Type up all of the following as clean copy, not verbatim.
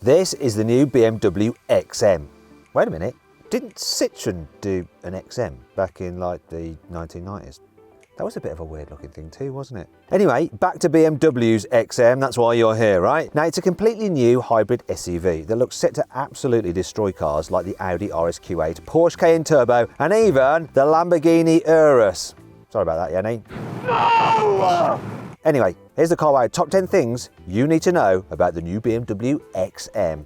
This is the new BMW Xm. Wait a minute, didn't Citroën do an XM back in like the 1990s? That was a bit of a weird looking thing too, wasn't it? Anyway, back to BMW's XM, that's why you're here, right? Now, it's a completely new hybrid SUV that looks set to absolutely destroy cars like the Audi RSQ8, Porsche Cayenne Turbo, and even the Lamborghini Urus. Sorry about that, Yanni. No! Anyway, here's the car wow top 10 things you need to know about the new BMW Xm.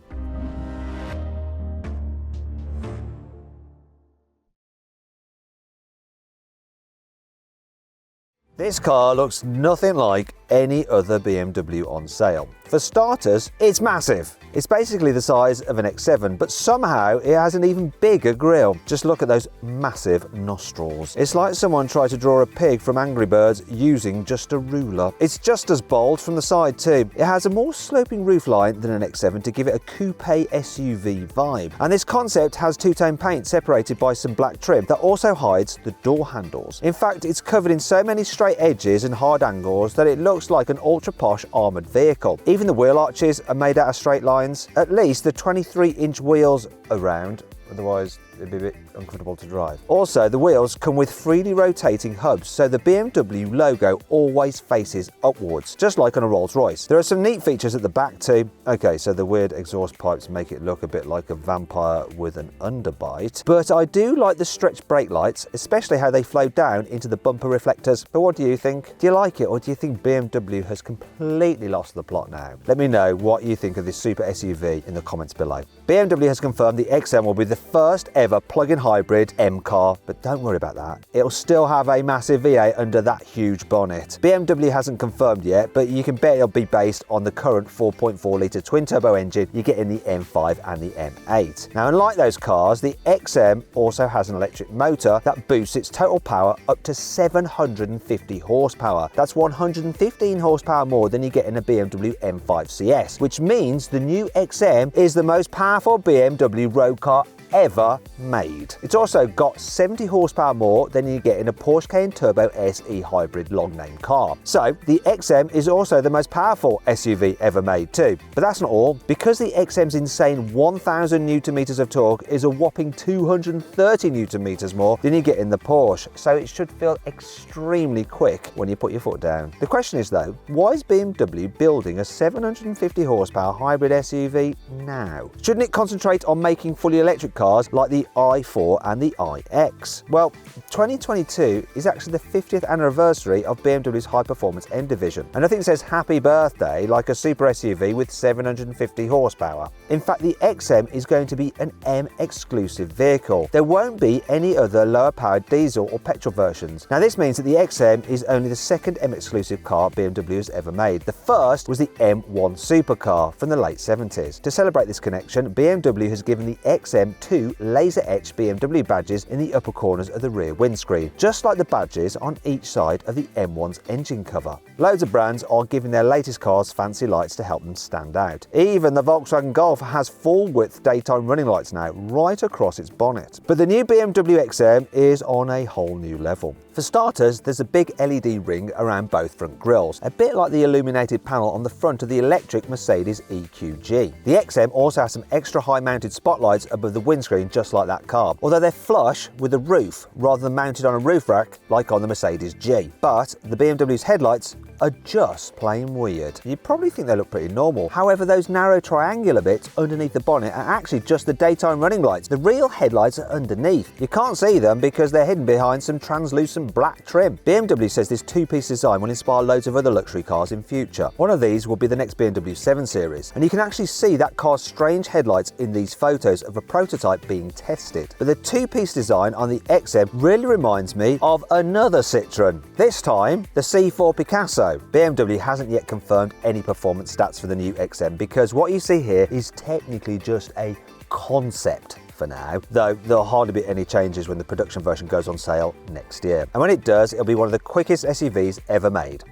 This car looks nothing like any other BMW on sale. For starters, it's massive. It's basically the size of an X7, but somehow it has an even bigger grille. Just look at those massive nostrils. It's like someone tried to draw a pig from Angry Birds using just a ruler. It's just as bold from the side too. It has a more sloping roofline than an X7 to give it a coupe SUV vibe. And this concept has two-tone paint separated by some black trim that also hides the door handles. In fact, it's covered in so many straight edges and hard angles that it looks like an ultra-posh armoured vehicle. Even the wheel arches are made out of straight lines. At least the 23-inch wheels are round, otherwise it'd be a bit uncomfortable to drive. Also, the wheels come with freely rotating hubs, so the BMW logo always faces upwards, just like on a Rolls-Royce. There are some neat features at the back too. Okay, so the weird exhaust pipes make it look a bit like a vampire with an underbite, but I do like the stretch brake lights, especially how they flow down into the bumper reflectors. But what do you think? Do you like it, or do you think BMW has completely lost the plot now? Let me know what you think of this super SUV in the comments below. BMW has confirmed the XM will be the first ever plug-in hybrid M car, but don't worry about that. It'll still have a massive V8 under that huge bonnet. BMW hasn't confirmed yet, but you can bet it'll be based on the current 4.4 litre twin-turbo engine you get in the M5 and the M8. Now, unlike those cars, the XM also has an electric motor that boosts its total power up to 750 horsepower. That's 115 horsepower more than you get in a BMW M5 CS, which means the new XM is the most powerful BMW road car ever made. It's also got 70 horsepower more than you get in a Porsche Cayenne Turbo SE hybrid long-name car. So the XM is also the most powerful SUV ever made too. But that's not all, because the XM's insane 1000 Newton meters of torque is a whopping 230 Newton meters more than you get in the Porsche, so it should feel extremely quick when you put your foot down. The question is though, why is BMW building a 750 horsepower hybrid SUV now? Shouldn't it concentrate on making fully electric cars like the i4 and the iX? Well, 2022 is actually the 50th anniversary of BMW's high-performance M division, and nothing says happy birthday like a super SUV with 750 horsepower. In fact, the XM is going to be an M-exclusive vehicle. There won't be any other lower-powered diesel or petrol versions. Now, this means that the XM is only the second M-exclusive car BMW has ever made. The first was the M1 supercar from the late 70s. To celebrate this connection, BMW has given the XM two laser-etched BMW badges in the upper corners of the rear windscreen, just like the badges on each side of the M1's engine cover. Loads of brands are giving their latest cars fancy lights to help them stand out. Even the Volkswagen Golf has full-width daytime running lights now, right across its bonnet. But the new BMW XM is on a whole new level. For starters, there's a big LED ring around both front grilles, a bit like the illuminated panel on the front of the electric Mercedes EQG. The XM also has some extra high-mounted spotlights above the windscreen, just like that car, although they're flush with the roof rather than mounted on a roof rack like on the Mercedes G. But the BMW's headlights are just plain weird. You'd probably think they look pretty normal. However, those narrow triangular bits underneath the bonnet are actually just the daytime running lights. The real headlights are underneath. You can't see them because they're hidden behind some translucent black trim. BMW says this two-piece design will inspire loads of other luxury cars in future. One of these will be the next BMW 7 Series, and you can actually see that car's strange headlights in these photos of a prototype being tested. But the two-piece design on the XM really reminds me of another Citroën, this time the C4 Picasso. BMW hasn't yet confirmed any performance stats for the new XM because what you see here is technically just a concept for now, though there'll hardly be any changes when the production version goes on sale next year. And when it does, it'll be one of the quickest SUVs ever made.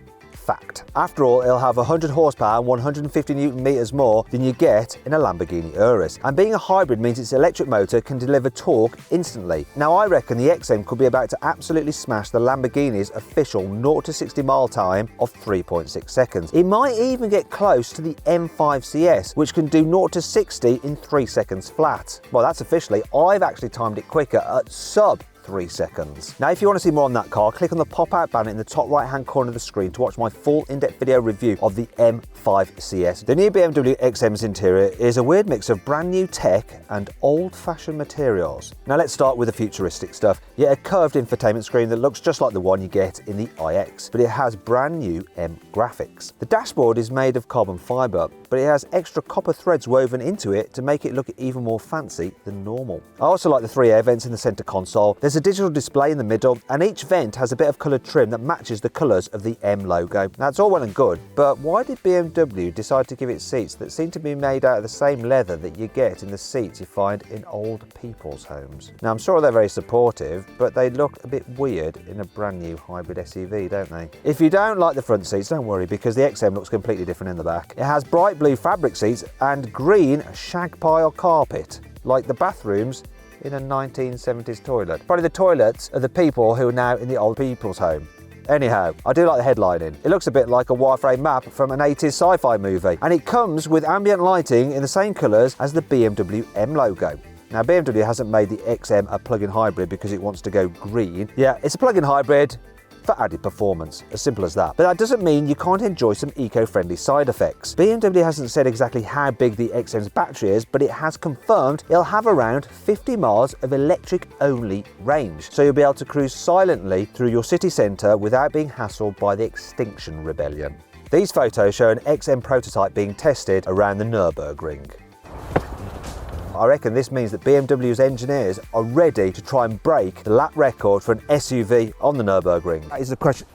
fact. After all, it'll have 100 horsepower and 150 Newton meters more than you get in a Lamborghini Urus. And being a hybrid means its electric motor can deliver torque instantly. Now I reckon the XM could be about to absolutely smash the Lamborghini's official 0 to 60 mile time of 3.6 seconds. It might even get close to the M5 CS, which can do 0 to 60 in 3 seconds flat. Well, that's officially. I've actually timed it quicker at sub 3 seconds. Now, if you want to see more on that car, click on the pop-out banner in the top right-hand corner of the screen to watch my full in-depth video review of the M5 CS. The new BMW Xm's interior is a weird mix of brand new tech and old-fashioned materials. Now, let's start with the futuristic stuff. Yet a curved infotainment screen that looks just like the one you get in the iX, but it has brand new M graphics. The dashboard is made of carbon fibre, but it has extra copper threads woven into it to make it look even more fancy than normal. I also like the 3 air vents in the centre console. There's a digital display in the middle, and each vent has a bit of coloured trim that matches the colours of the M logo. That's all well and good, but why did BMW decide to give it seats that seem to be made out of the same leather that you get in the seats you find in old people's homes? Now, I'm sure they're very supportive, but they look a bit weird in a brand new hybrid SUV, don't they? If you don't like the front seats, don't worry, because the XM looks completely different in the back. It has bright blue fabric seats and green shag pile carpet, like the bathrooms in a 1970s toilet. Probably the toilets of the people who are now in the old people's home. Anyhow, I do like the headlining. It looks a bit like a wireframe map from an 80s sci-fi movie, and it comes with ambient lighting in the same colours as the BMW M logo. Now, BMW hasn't made the XM a plug-in hybrid because it wants to go green. Yeah, it's a plug-in hybrid for added performance, as simple as that. But that doesn't mean you can't enjoy some eco-friendly side effects. BMW hasn't said exactly how big the XM's battery is, but it has confirmed it'll have around 50 miles of electric-only range. So you'll be able to cruise silently through your city centre without being hassled by the Extinction Rebellion. These photos show an XM prototype being tested around the Nürburgring. I reckon this means that BMW's engineers are ready to try and break the lap record for an SUV on the Nürburgring. That is the question.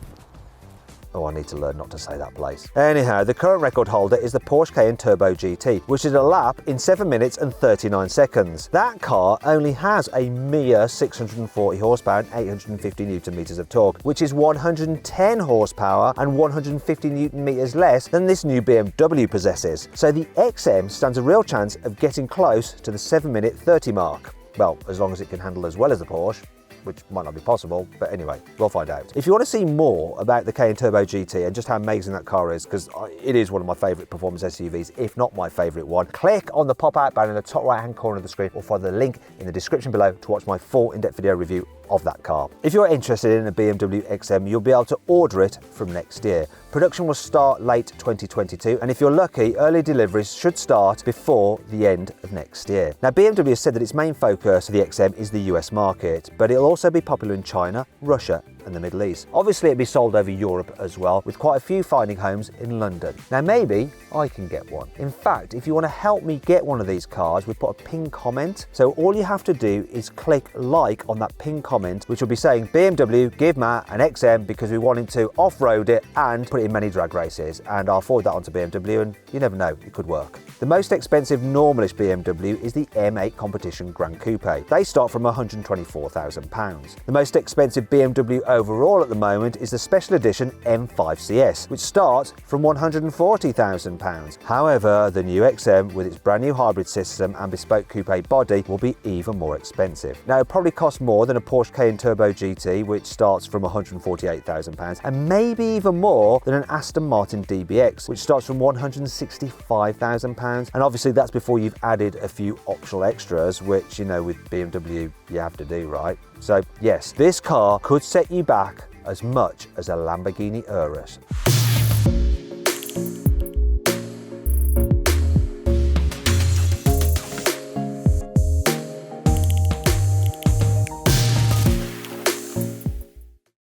Oh, I need to learn not to say that place. Anyhow, the current record holder is the Porsche Cayenne Turbo GT, which is a lap in 7 minutes and 39 seconds. That car only has a mere 640 horsepower and 850 Newton meters of torque, which is 110 horsepower and 150 Newton meters less than this new BMW possesses. So the XM stands a real chance of getting close to the 7-minute 30 mark. Well, as long as it can handle as well as the Porsche, which might not be possible, but anyway, we'll find out. If you want to see more about the Cayenne Turbo GT and just how amazing that car is, because it is one of my favourite performance SUVs, if not my favourite one, click on the pop-out banner in the top right-hand corner of the screen or follow the link in the description below to watch my full in-depth video review of that car. If you're interested in a BMW XM, you'll be able to order it from next year. Production will start late 2022, and if you're lucky, early deliveries should start before the end of next year. Now, BMW has said that its main focus for the XM is the US market, but it'll also be popular in China, Russia, and the Middle East. Obviously, it'll be sold over Europe as well, with quite a few finding homes in London. Now, maybe I can get one. In fact, if you want to help me get one of these cars, we put a pinned comment. So all you have to do is click like on that pinned comment, which will be saying, BMW, give Matt an XM because we want him to off-road it and put it in many drag races. And I'll forward that on to BMW, and you never know, it could work. The most expensive normalish BMW is the M8 Competition Grand Coupe. They start from £124,000. The most expensive BMW overall at the moment is the special edition M5 CS, which starts from £140,000. However, the new XM with its brand new hybrid system and bespoke coupe body will be even more expensive. Now, it probably costs more than a Porsche Cayenne Turbo GT, which starts from £148,000, and maybe even more than an Aston Martin DBX, which starts from £165,000. And obviously that's before you've added a few optional extras, which, you know, with BMW you have to do, right? So yes, this car could set you back as much as a Lamborghini Urus.